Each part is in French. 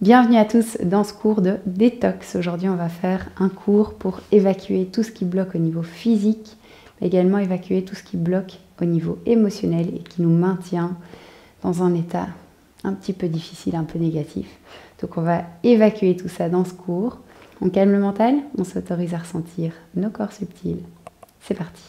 Bienvenue à tous dans ce cours de détox. Aujourd'hui, on va faire un cours pour évacuer tout ce qui bloque au niveau physique, mais également évacuer tout ce qui bloque au niveau émotionnel et qui nous maintient dans un état un petit peu difficile, un peu négatif. Donc on va évacuer tout ça dans ce cours. On calme le mental, on s'autorise à ressentir nos corps subtils. C'est parti.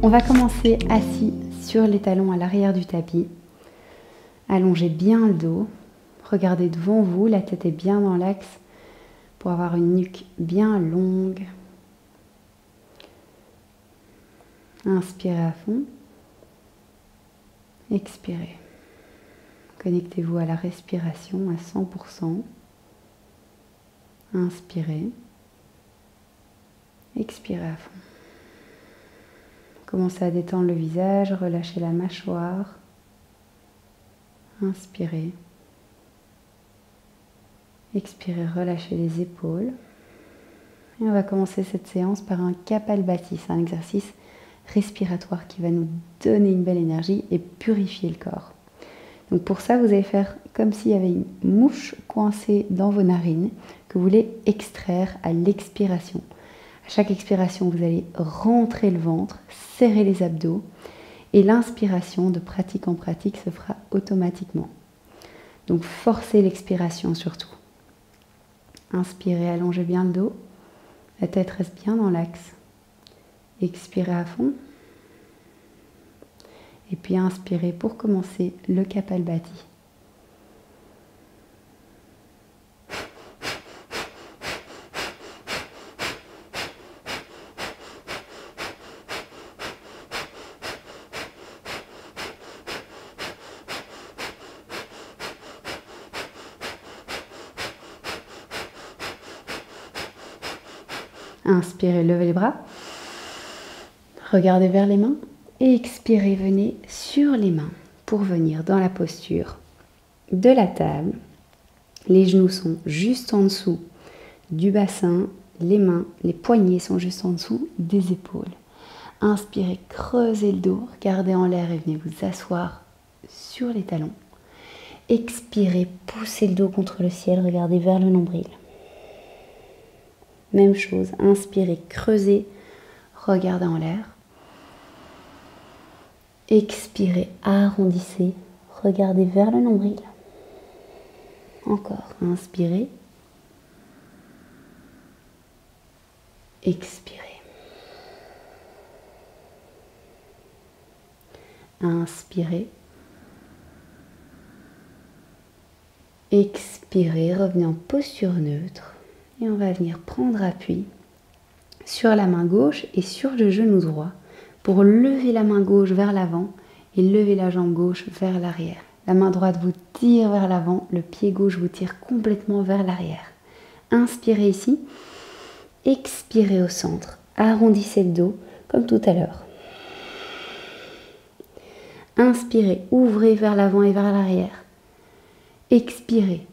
On va commencer assis sur les talons à l'arrière du tapis. Allongez bien le dos. Regardez devant vous, la tête est bien dans l'axe pour avoir une nuque bien longue. Inspirez à fond. Expirez. Connectez-vous à la respiration à 100%. Inspirez. Expirez à fond. Commencez à détendre le visage, relâchez la mâchoire. Inspirez. Expirez, relâchez les épaules. Et on va commencer cette séance par un Kapalbhati, un exercice respiratoire qui va nous donner une belle énergie et purifier le corps. Donc pour ça, vous allez faire comme s'il y avait une mouche coincée dans vos narines que vous voulez extraire à l'expiration. À chaque expiration, vous allez rentrer le ventre, serrer les abdos et l'inspiration de pratique en pratique se fera automatiquement. Donc forcez l'expiration surtout. Inspirez, allongez bien le dos, la tête reste bien dans l'axe. Expirez à fond. Et puis inspirez pour commencer le Kapalbhati. Inspirez, levez les bras. Regardez vers les mains. Et expirez, venez sur les mains pour venir dans la posture de la table. Les genoux sont juste en dessous du bassin. Les mains, les poignets sont juste en dessous des épaules. Inspirez, creusez le dos. Regardez en l'air et venez vous asseoir sur les talons. Expirez, poussez le dos contre le ciel. Regardez vers le nombril. Même chose, inspirez, creusez, regardez en l'air. Expirez, arrondissez, regardez vers le nombril. Encore, inspirez. Expirez. Inspirez. Expirez, revenez en posture neutre. Et on va venir prendre appui sur la main gauche et sur le genou droit pour lever la main gauche vers l'avant et lever la jambe gauche vers l'arrière. La main droite vous tire vers l'avant, le pied gauche vous tire complètement vers l'arrière. Inspirez ici, expirez au centre, arrondissez le dos comme tout à l'heure. Inspirez, ouvrez vers l'avant et vers l'arrière. Expirez,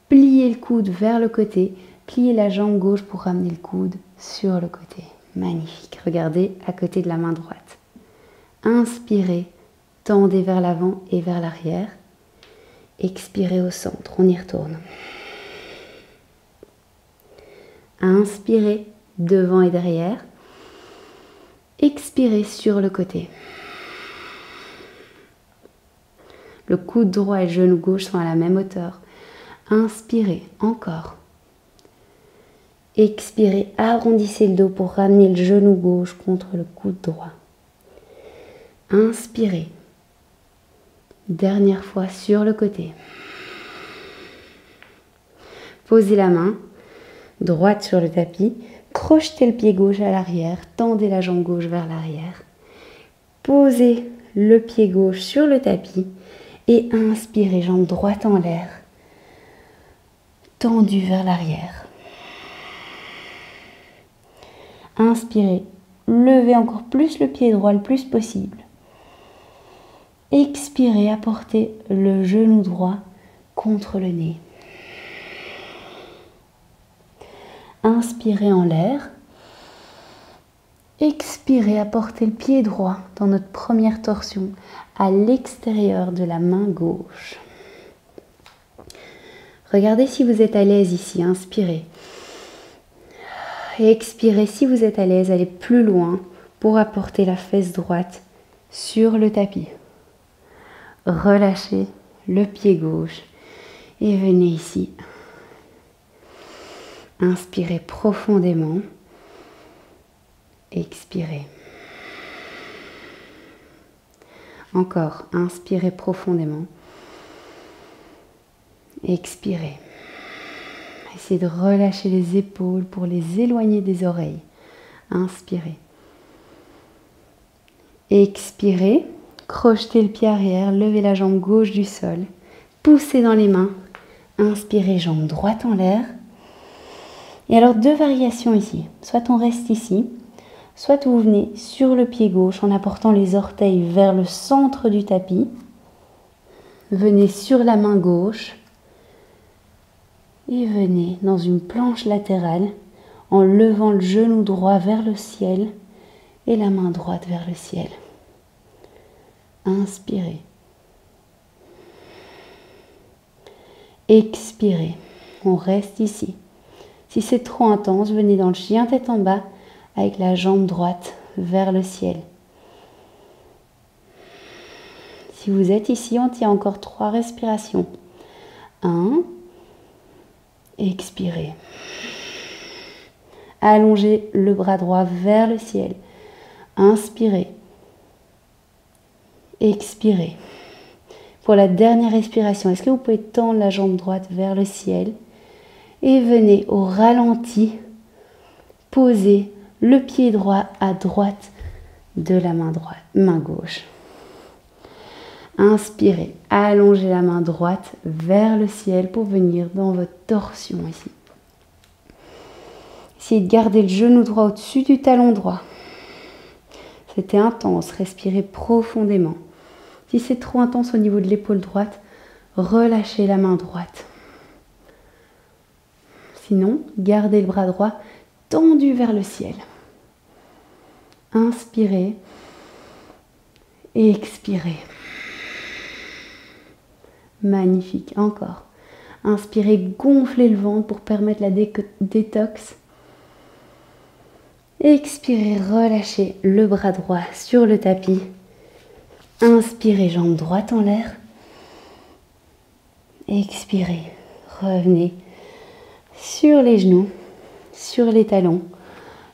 pliez le coude vers le côté. Pliez la jambe gauche pour ramener le coude sur le côté. Magnifique. Regardez à côté de la main droite. Inspirez, tendez vers l'avant et vers l'arrière. Expirez au centre. On y retourne. Inspirez, devant et derrière. Expirez sur le côté. Le coude droit et le genou gauche sont à la même hauteur. Inspirez, encore. Expirez, arrondissez le dos pour ramener le genou gauche contre le coude droit. Inspirez. Dernière fois sur le côté. Posez la main droite sur le tapis. Crochetez le pied gauche à l'arrière. Tendez la jambe gauche vers l'arrière. Posez le pied gauche sur le tapis. Et inspirez, jambe droite en l'air. Tendue vers l'arrière. Inspirez, levez encore plus le pied droit le plus possible. Expirez, apportez le genou droit contre le nez. Inspirez en l'air. Expirez, apportez le pied droit dans notre première torsion à l'extérieur de la main gauche. Regardez si vous êtes à l'aise ici, inspirez. Et expirez si vous êtes à l'aise, allez plus loin pour apporter la fesse droite sur le tapis. Relâchez le pied gauche et venez ici. Inspirez profondément. Expirez. Encore, inspirez profondément. Expirez. Essayez de relâcher les épaules pour les éloigner des oreilles. Inspirez. Expirez. Crochetez le pied arrière, levez la jambe gauche du sol. Poussez dans les mains. Inspirez, jambe droite en l'air. Et alors, deux variations ici. Soit on reste ici, soit vous venez sur le pied gauche en apportant les orteils vers le centre du tapis. Venez sur la main gauche et venez dans une planche latérale en levant le genou droit vers le ciel et la main droite vers le ciel. Inspirez. Expirez. On reste ici. Si c'est trop intense, venez dans le chien tête en bas avec la jambe droite vers le ciel. Si vous êtes ici, on tient encore 3 respirations. 1. Expirez. Allongez le bras droit vers le ciel. Inspirez. Expirez. Pour la dernière respiration, est-ce que vous pouvez tendre la jambe droite vers le ciel et venez au ralenti poser le pied droit à droite de la main gauche. Inspirez, allongez la main droite vers le ciel pour venir dans votre torsion ici. Essayez de garder le genou droit au-dessus du talon droit. C'était intense, respirez profondément. Si c'est trop intense au niveau de l'épaule droite, relâchez la main droite. Sinon, gardez le bras droit tendu vers le ciel. Inspirez et expirez. Magnifique, encore. Inspirez, gonflez le ventre pour permettre la détox. Expirez, relâchez le bras droit sur le tapis. Inspirez, jambe droite en l'air. Expirez, revenez sur les genoux, sur les talons.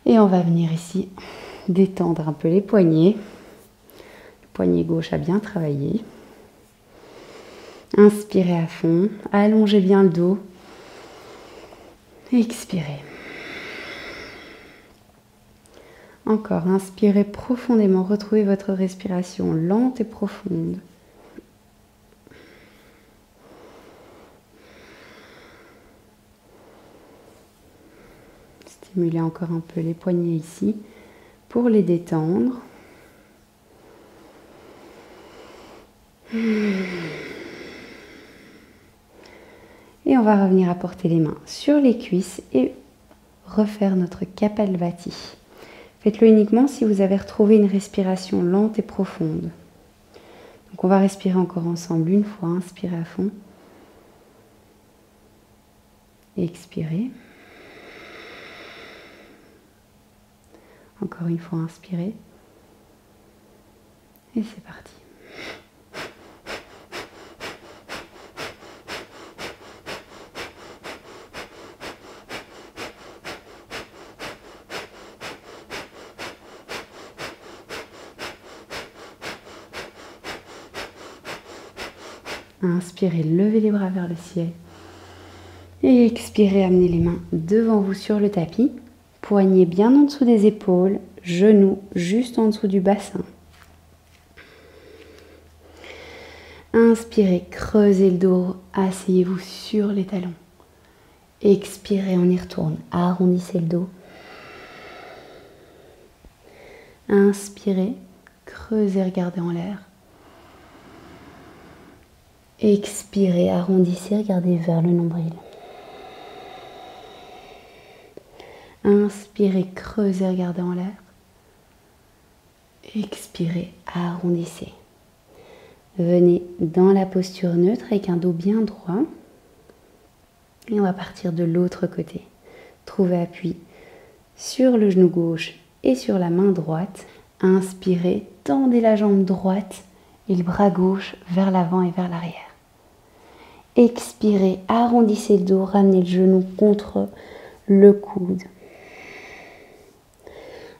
Et on va venir ici détendre un peu les poignets. Le poignet gauche a bien travaillé. Inspirez à fond, allongez bien le dos. Expirez. Encore, inspirez profondément, retrouvez votre respiration lente et profonde. Stimulez encore un peu les poignets ici pour les détendre. Et on va revenir à porter les mains sur les cuisses et refaire notre Kapalbhati. Faites-le uniquement si vous avez retrouvé une respiration lente et profonde. Donc on va respirer encore ensemble une fois. Inspirez à fond. Expirez. Encore une fois, inspirez. Et c'est parti. Inspirez, levez les bras vers le ciel. Et expirez, amenez les mains devant vous sur le tapis. Poignets bien en dessous des épaules, genoux juste en dessous du bassin. Inspirez, creusez le dos, asseyez-vous sur les talons. Expirez, on y retourne, arrondissez le dos. Inspirez, creusez, regardez en l'air. Expirez, arrondissez, regardez vers le nombril. Inspirez, creusez, regardez en l'air. Expirez, arrondissez. Venez dans la posture neutre avec un dos bien droit. Et on va partir de l'autre côté. Trouvez appui sur le genou gauche et sur la main droite. Inspirez, tendez la jambe droite et le bras gauche vers l'avant et vers l'arrière. Expirez, arrondissez le dos, ramenez le genou contre le coude.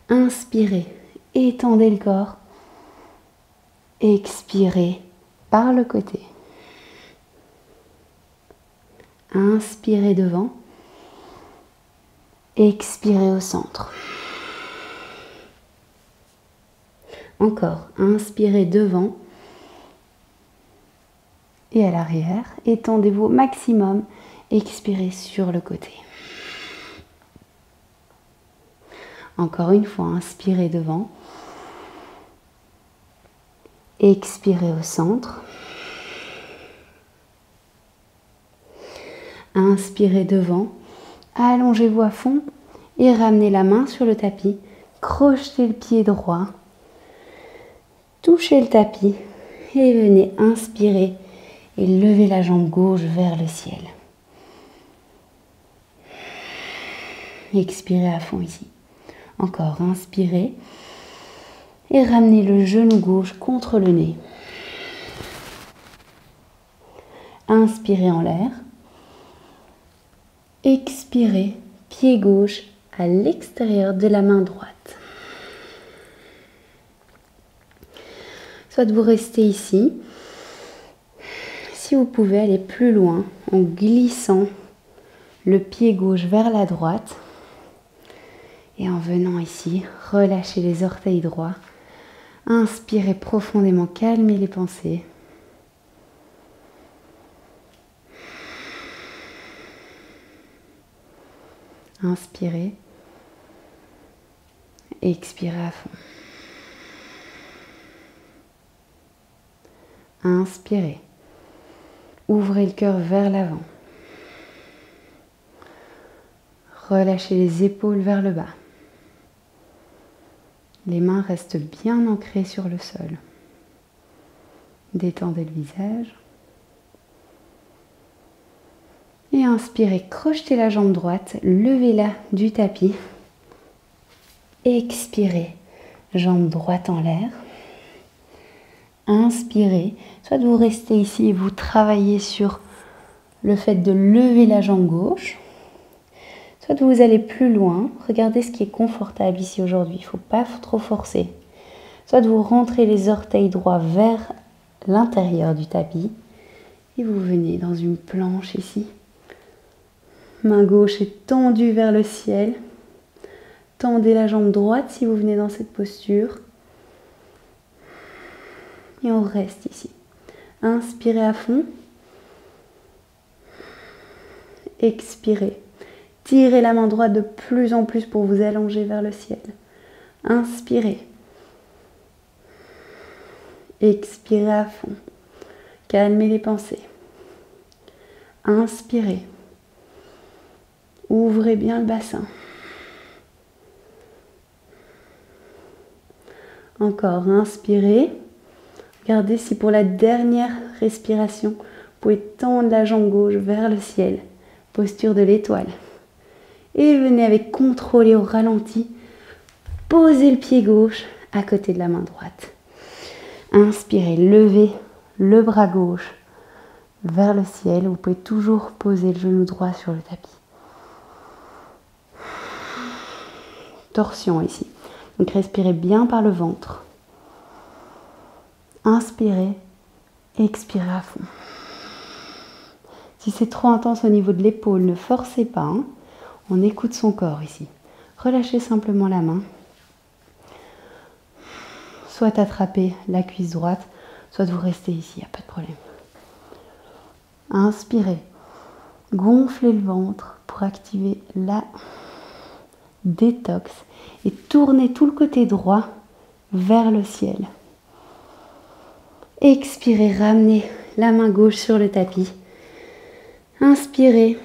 Inspirez, étendez le corps. Expirez par le côté. Inspirez devant. Expirez au centre. Encore, inspirez devant et à l'arrière. Étendez-vous au maximum. Expirez sur le côté. Encore une fois, inspirez devant. Expirez au centre. Inspirez devant. Allongez-vous à fond et ramenez la main sur le tapis. Crochetez le pied droit. Touchez le tapis et venez inspirer et lever la jambe gauche vers le ciel. Expirez à fond ici. Encore, inspirez et ramenez le genou gauche contre le nez. Inspirez en l'air. Expirez, pied gauche à l'extérieur de la main droite. Soit vous restez ici. Si vous pouvez aller plus loin en glissant le pied gauche vers la droite. Et en venant ici, relâchez les orteils droits. Inspirez profondément, calmez les pensées. Inspirez. Expirez à fond. Inspirez. Ouvrez le cœur vers l'avant. Relâchez les épaules vers le bas. Les mains restent bien ancrées sur le sol. Détendez le visage. Et inspirez, crochetez la jambe droite, levez-la du tapis. Expirez, jambe droite en l'air. Inspirez, soit vous restez ici et vous travaillez sur le fait de lever la jambe gauche. Soit vous allez plus loin, regardez ce qui est confortable ici aujourd'hui, il ne faut pas trop forcer. Soit vous rentrez les orteils droits vers l'intérieur du tapis et vous venez dans une planche ici. Main gauche est tendue vers le ciel. Tendez la jambe droite si vous venez dans cette posture. Et on reste ici. Inspirez à fond. Expirez. Tirez la main droite de plus en plus pour vous allonger vers le ciel. Inspirez. Expirez à fond. Calmez les pensées. Inspirez. Ouvrez bien le bassin. Encore, inspirez. Regardez si pour la dernière respiration, vous pouvez tendre la jambe gauche vers le ciel. Posture de l'étoile. Et venez avec contrôle et au ralenti. Posez le pied gauche à côté de la main droite. Inspirez, levez le bras gauche vers le ciel. Vous pouvez toujours poser le genou droit sur le tapis. Torsion ici. Donc respirez bien par le ventre. Inspirez, expirez à fond. Si c'est trop intense au niveau de l'épaule, ne forcez pas. On écoute son corps ici. Relâchez simplement la main. Soit attrapez la cuisse droite, soit vous restez ici, il n'y a pas de problème. Inspirez. Gonflez le ventre pour activer la détox et tournez tout le côté droit vers le ciel. Expirez, ramenez la main gauche sur le tapis. Inspirez.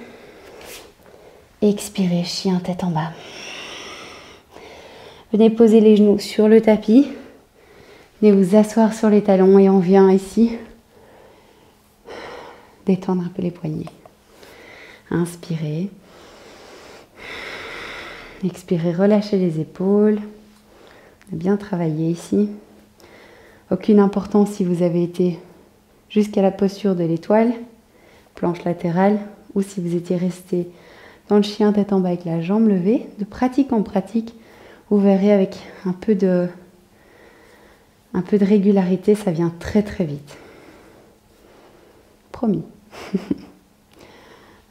Expirez, chien tête en bas. Venez poser les genoux sur le tapis. Venez vous asseoir sur les talons et on vient ici détendre un peu les poignets. Inspirez. Expirez, relâchez les épaules. On a bien travaillé ici. Aucune importance si vous avez été jusqu'à la posture de l'étoile, planche latérale, ou si vous étiez resté dans le chien tête en bas avec la jambe levée. De pratique en pratique, vous verrez avec un peu de régularité, ça vient très très vite. Promis.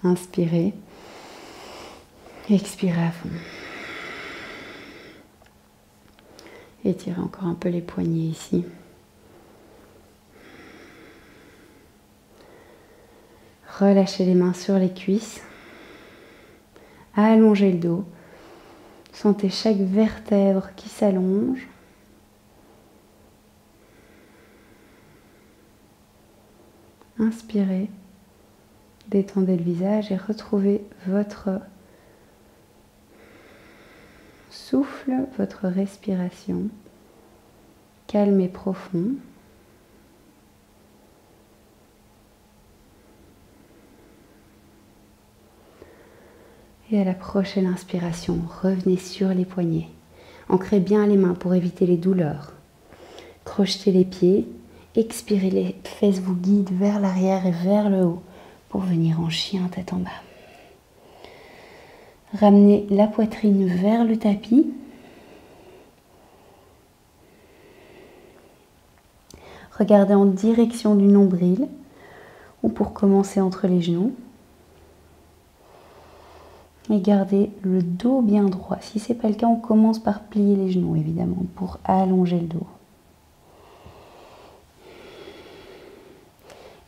Inspirez. Expirez à fond. Étirez encore un peu les poignets ici. Relâchez les mains sur les cuisses. Allongez le dos. Sentez chaque vertèbre qui s'allonge. Inspirez. Détendez le visage et retrouvez votre souffle, votre respiration. Calme et profond. Et à la prochaine inspiration, revenez sur les poignets. Ancrez bien les mains pour éviter les douleurs. Crochetez les pieds. Expirez, les fesses vous guident vers l'arrière et vers le haut pour venir en chien tête en bas. Ramenez la poitrine vers le tapis. Regardez en direction du nombril ou pour commencer entre les genoux. Et gardez le dos bien droit. Si ce n'est pas le cas, on commence par plier les genoux, évidemment, pour allonger le dos.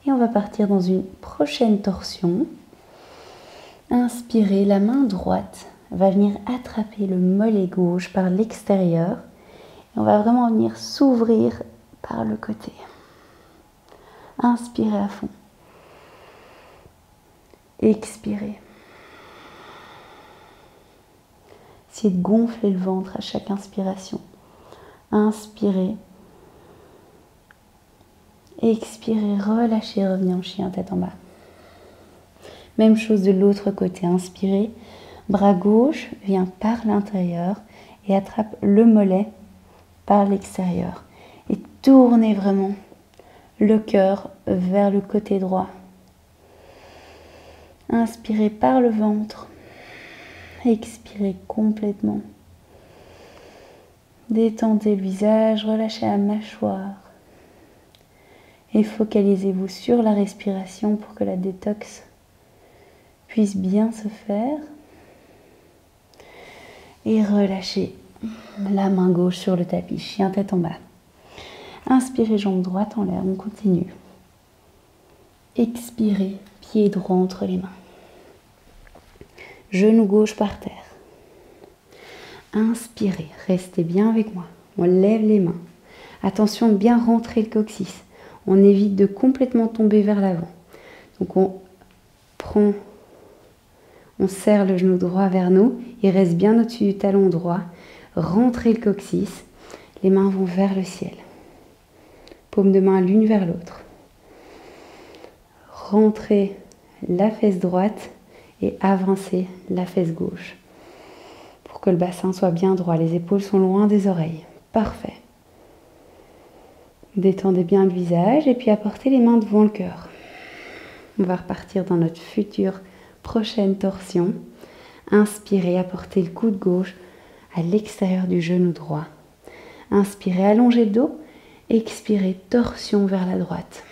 Et on va partir dans une prochaine torsion. Inspirez, la main droite va venir attraper le mollet gauche par l'extérieur. Et on va vraiment venir s'ouvrir par le côté. Inspirez à fond. Expirez. Essayez de gonfler le ventre à chaque inspiration. Inspirez. Expirez, relâchez, revenez en chien tête en bas. Même chose de l'autre côté. Inspirez. Bras gauche vient par l'intérieur et attrape le mollet par l'extérieur. Et tournez vraiment le cœur vers le côté droit. Inspirez par le ventre. Expirez complètement. Détendez le visage, relâchez la mâchoire. Et focalisez-vous sur la respiration pour que la détox puisse bien se faire. Et relâchez la main gauche sur le tapis, chien tête en bas. Inspirez, jambe droite en l'air, on continue. Expirez, pied droit entre les mains. Genou gauche par terre. Inspirez, restez bien avec moi. On lève les mains. Attention de bien rentrer le coccyx. On évite de complètement tomber vers l'avant. Donc on serre le genou droit vers nous. Il reste bien au-dessus du talon droit. Rentrez le coccyx. Les mains vont vers le ciel. Paume de main l'une vers l'autre. Rentrez la fesse droite et avancez la fesse gauche. Pour que le bassin soit bien droit. Les épaules sont loin des oreilles. Parfait. Détendez bien le visage et puis apportez les mains devant le cœur. On va repartir dans notre future prochaine torsion. Inspirez, apportez le coude gauche à l'extérieur du genou droit. Inspirez, allongez le dos. Expirez, torsion vers la droite.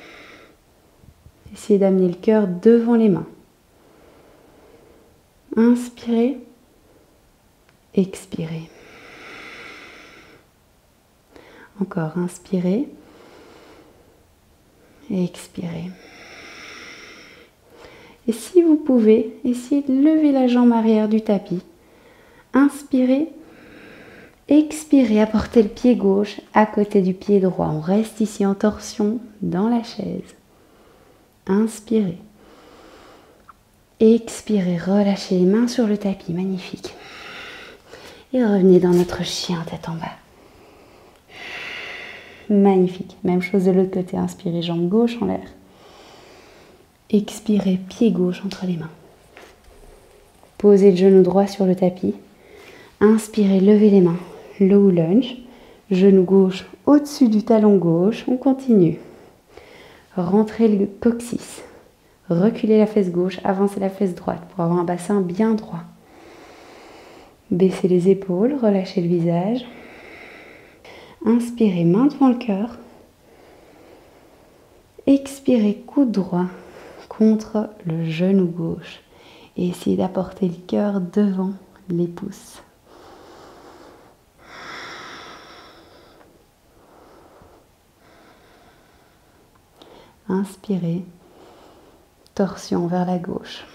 Essayez d'amener le cœur devant les mains. Inspirez, expirez. Encore, inspirez, expirez. Et si vous pouvez, essayez de lever la jambe arrière du tapis. Inspirez, expirez, apportez le pied gauche à côté du pied droit. On reste ici en torsion dans la chaise. Inspirez. Expirez, relâchez les mains sur le tapis, magnifique. Et revenez dans notre chien tête en bas. Magnifique. Même chose de l'autre côté, inspirez, jambe gauche en l'air. Expirez, pied gauche entre les mains. Posez le genou droit sur le tapis. Inspirez, levez les mains. Low lunge. Genou gauche au-dessus du talon gauche. On continue. Rentrez le coccyx. Reculez la fesse gauche, avancez la fesse droite pour avoir un bassin bien droit. Baissez les épaules, relâchez le visage. Inspirez, main devant le cœur. Expirez, coude droit contre le genou gauche. Et essayez d'apporter le cœur devant les pouces. Inspirez, torsion vers la gauche.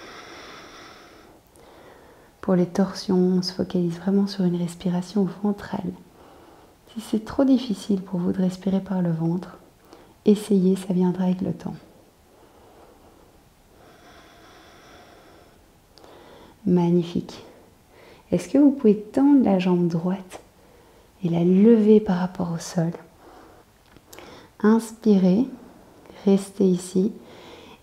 Pour les torsions, on se focalise vraiment sur une respiration ventrale. Si c'est trop difficile pour vous de respirer par le ventre, essayez, ça viendra avec le temps. Magnifique. Est-ce que vous pouvez tendre la jambe droite et la lever par rapport au sol? Inspirez, restez ici.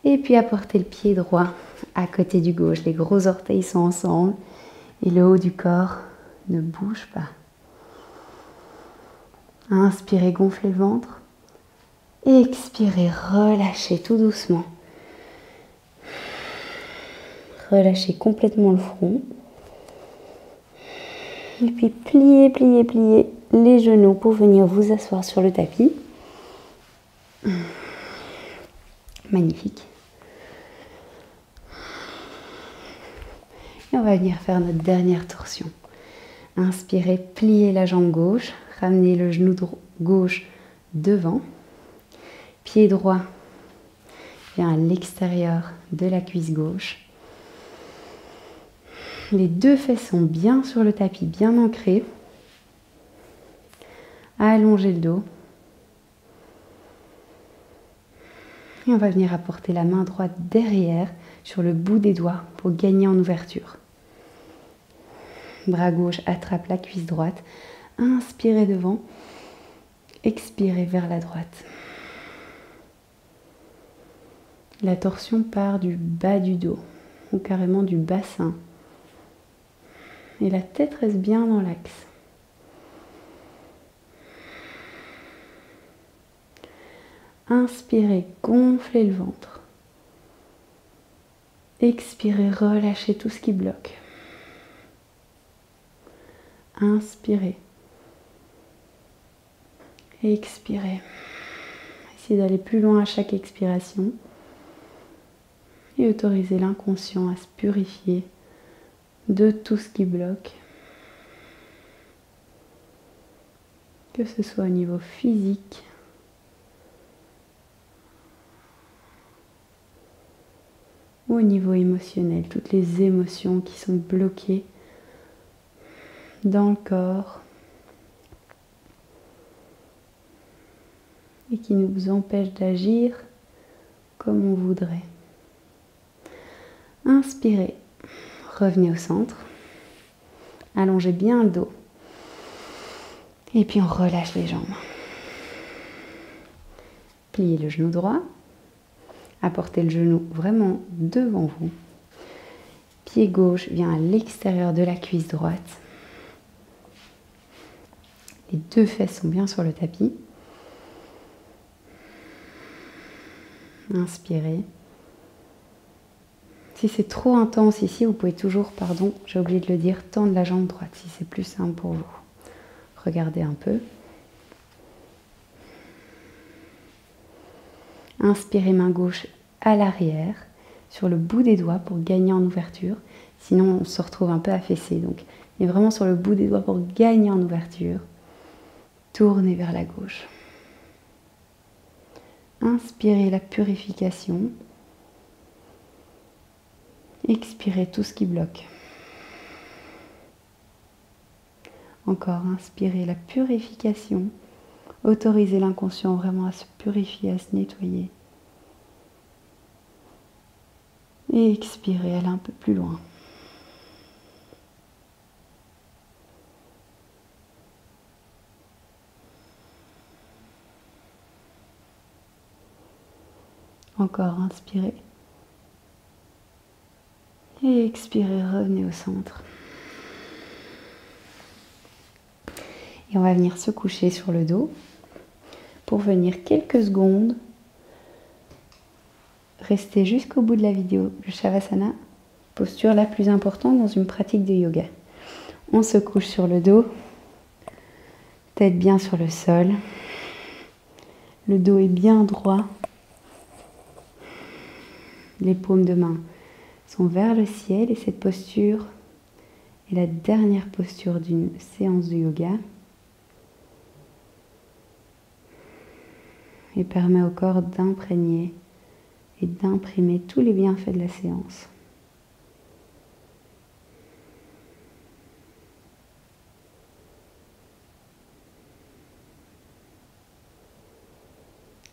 Et puis apportez le pied droit à côté du gauche. Les gros orteils sont ensemble et le haut du corps ne bouge pas. Inspirez, gonflez le ventre. Expirez, relâchez tout doucement. Relâchez complètement le front. Et puis pliez, pliez, pliez les genoux pour venir vous asseoir sur le tapis. Magnifique. Et on va venir faire notre dernière torsion. Inspirez, pliez la jambe gauche, ramenez le genou gauche devant. Pied droit vient à l'extérieur de la cuisse gauche. Les deux fesses sont bien sur le tapis, bien ancrées. Allongez le dos. Et on va venir apporter la main droite derrière sur le bout des doigts pour gagner en ouverture. Bras gauche attrape la cuisse droite. Inspirez devant. Expirez vers la droite. La torsion part du bas du dos ou carrément du bassin. Et la tête reste bien dans l'axe. Inspirez, gonflez le ventre. Expirez, relâchez tout ce qui bloque. Inspirez. Expirez. Essayez d'aller plus loin à chaque expiration. Et autorisez l'inconscient à se purifier de tout ce qui bloque. Que ce soit au niveau physique, ou au niveau émotionnel, toutes les émotions qui sont bloquées dans le corps et qui nous empêchent d'agir comme on voudrait. Inspirez, revenez au centre, allongez bien le dos et puis on relâche les jambes. Pliez le genou droit. Apportez le genou vraiment devant vous. Pied gauche vient à l'extérieur de la cuisse droite. Les deux fesses sont bien sur le tapis. Inspirez. Si c'est trop intense ici, vous pouvez toujours, pardon, j'ai oublié de le dire, tendre la jambe droite si c'est plus simple pour vous. Regardez un peu. Inspirez, main gauche à l'arrière, sur le bout des doigts pour gagner en ouverture. Sinon, on se retrouve un peu affaissé. Donc, et vraiment sur le bout des doigts pour gagner en ouverture. Tournez vers la gauche. Inspirez la purification. Expirez tout ce qui bloque. Encore, inspirez la purification. Autorisez l'inconscient vraiment à se purifier, à se nettoyer. Et expirez, allez un peu plus loin. Encore, inspirez. Et expirez, revenez au centre. Et on va venir se coucher sur le dos pour venir quelques secondes rester jusqu'au bout de la vidéo. Le Shavasana, posture la plus importante dans une pratique de yoga. On se couche sur le dos, tête bien sur le sol. Le dos est bien droit. Les paumes de main sont vers le ciel et cette posture est la dernière posture d'une séance de yoga et permet au corps d'imprégner et d'imprimer tous les bienfaits de la séance.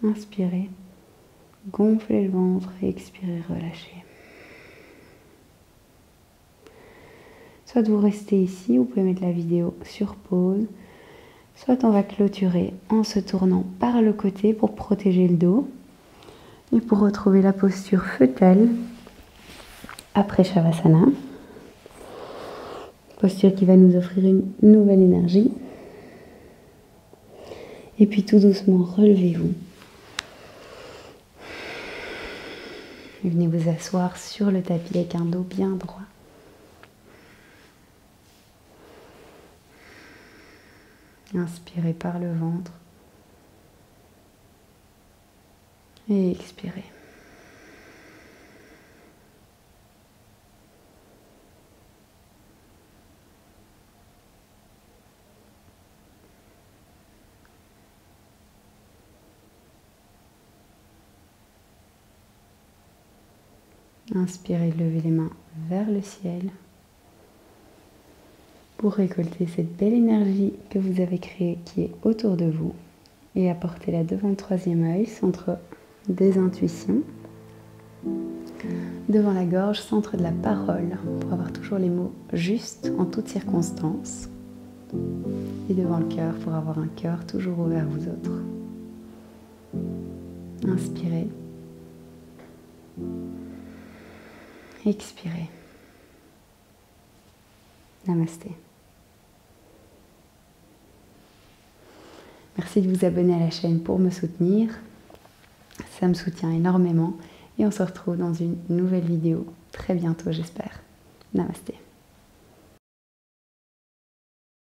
Inspirez, gonflez le ventre et expirez, relâchez. Soit vous restez ici, vous pouvez mettre la vidéo sur pause, soit on va clôturer en se tournant par le côté pour protéger le dos et pour retrouver la posture fœtale après Shavasana. Posture qui va nous offrir une nouvelle énergie. Et puis tout doucement, relevez-vous. Et venez vous asseoir sur le tapis avec un dos bien droit. Inspirez par le ventre. Et expirez. Inspirez, levez les mains vers le ciel pour récolter cette belle énergie que vous avez créée qui est autour de vous et apportez-la devant le troisième œil, centre des intuitions, devant la gorge, centre de la parole pour avoir toujours les mots justes en toutes circonstances et devant le cœur pour avoir un cœur toujours ouvert aux autres. Inspirez. Expirez. Namasté. Merci de vous abonner à la chaîne pour me soutenir. Ça me soutient énormément. Et on se retrouve dans une nouvelle vidéo très bientôt, j'espère. Namasté.